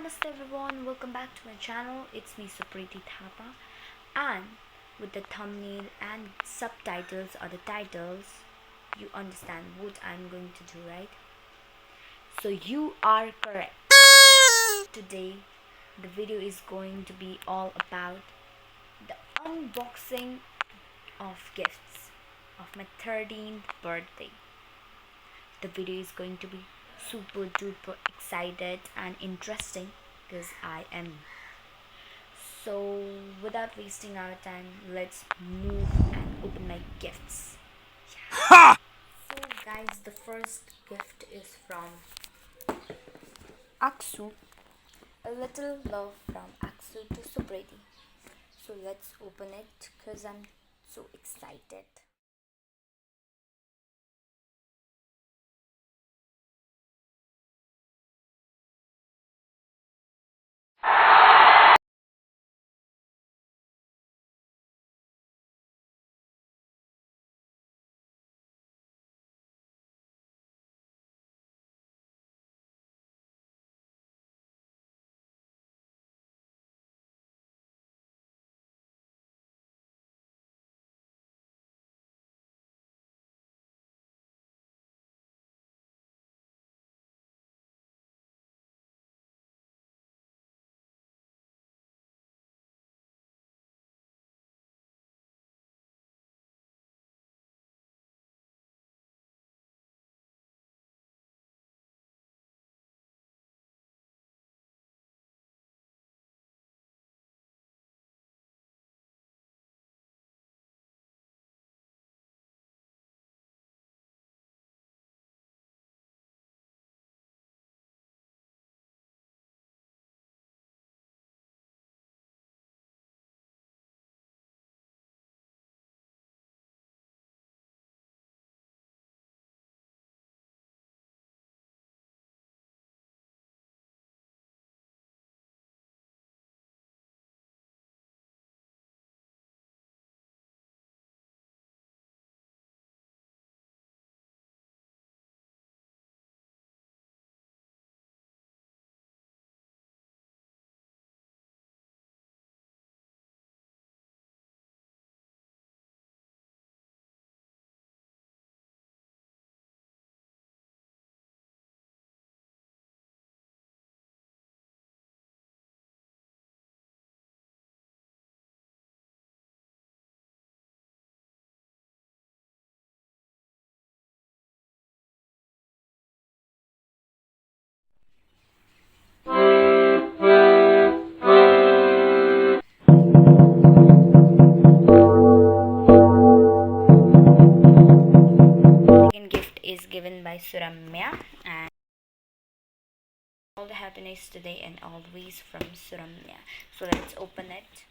Namaste everyone, welcome back to my channel. It's me Supriti Thapa, and with the thumbnail and subtitles or the titles, you understand what I'm going to do, right? So you are correct. Today the video is going to be all about the unboxing of gifts of my 13th birthday. The video is going to be super duper excited and interesting because I am. So without wasting our time, let's move and open my gifts. So guys, the first gift is from Aksu. A little love from Aksu to Supriti. So let's open it because I'm so excited. Second gift is given by Suramya, and all the happiness today and always from Suramya. So let's open it.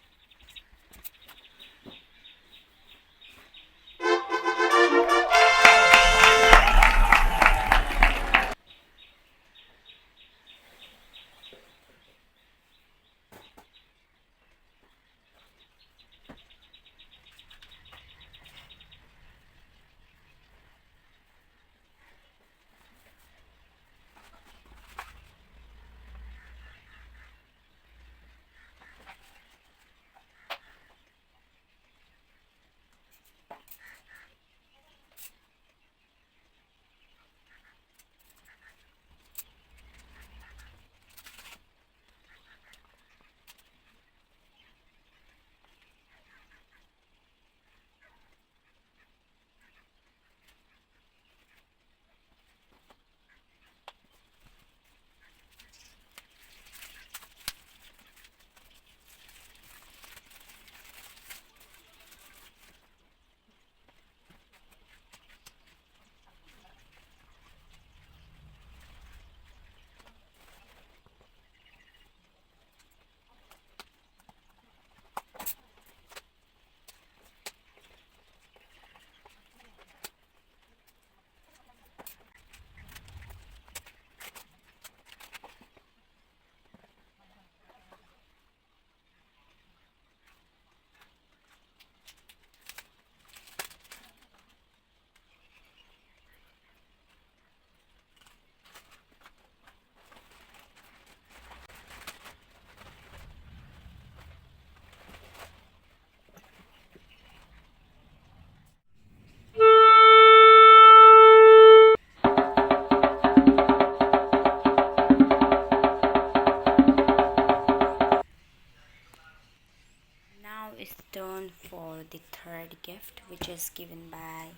is given by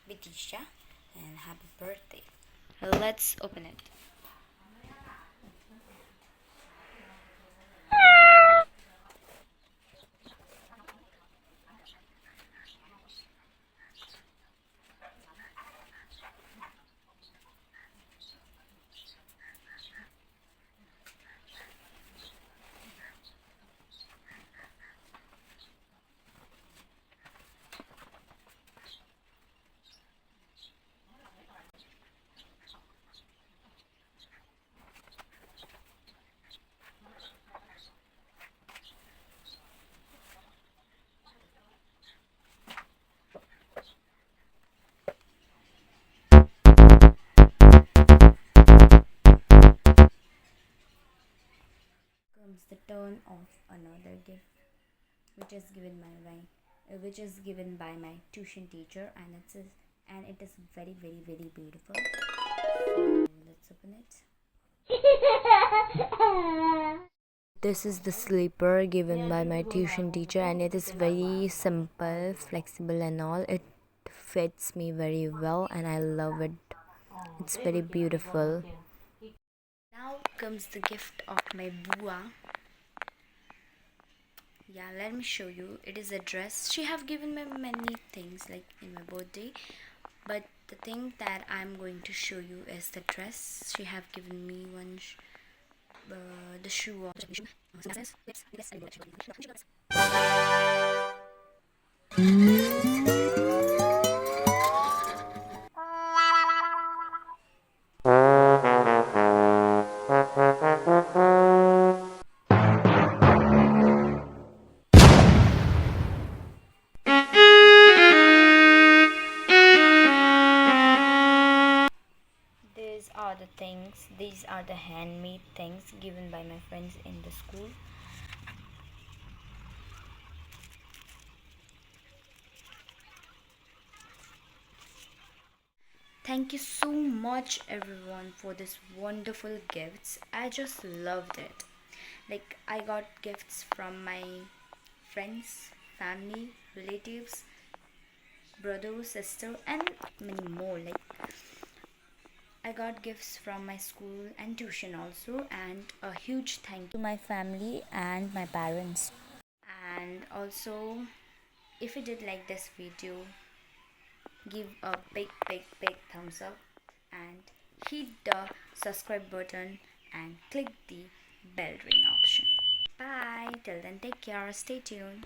Vitisha, and happy birthday. Let's open it. Comes the turn of another gift, which is given by my tuition teacher, and it is very very very beautiful. So let's open it. This is the slipper given by my tuition teacher, and it is very simple, flexible, and all. It fits me very well, and I love it. It's very beautiful. Now comes the gift of my bua. Yeah, let me show you. It is a dress. She have given me many things like in my birthday, but the thing that I'm going to show you is the dress. She have given me the shoe of the shoe. These are the handmade things given by my friends in the school. Thank you so much everyone for this wonderful gifts. I just loved it. Like I got gifts from my friends, family, relatives, brother, sister, and many more. Like I got gifts from my school and tuition also, and a huge thank you to my family and my parents. And also, if you did like this video, give a big thumbs up and hit the subscribe button and click the bell ring option. Bye. Till then, take care. Stay tuned.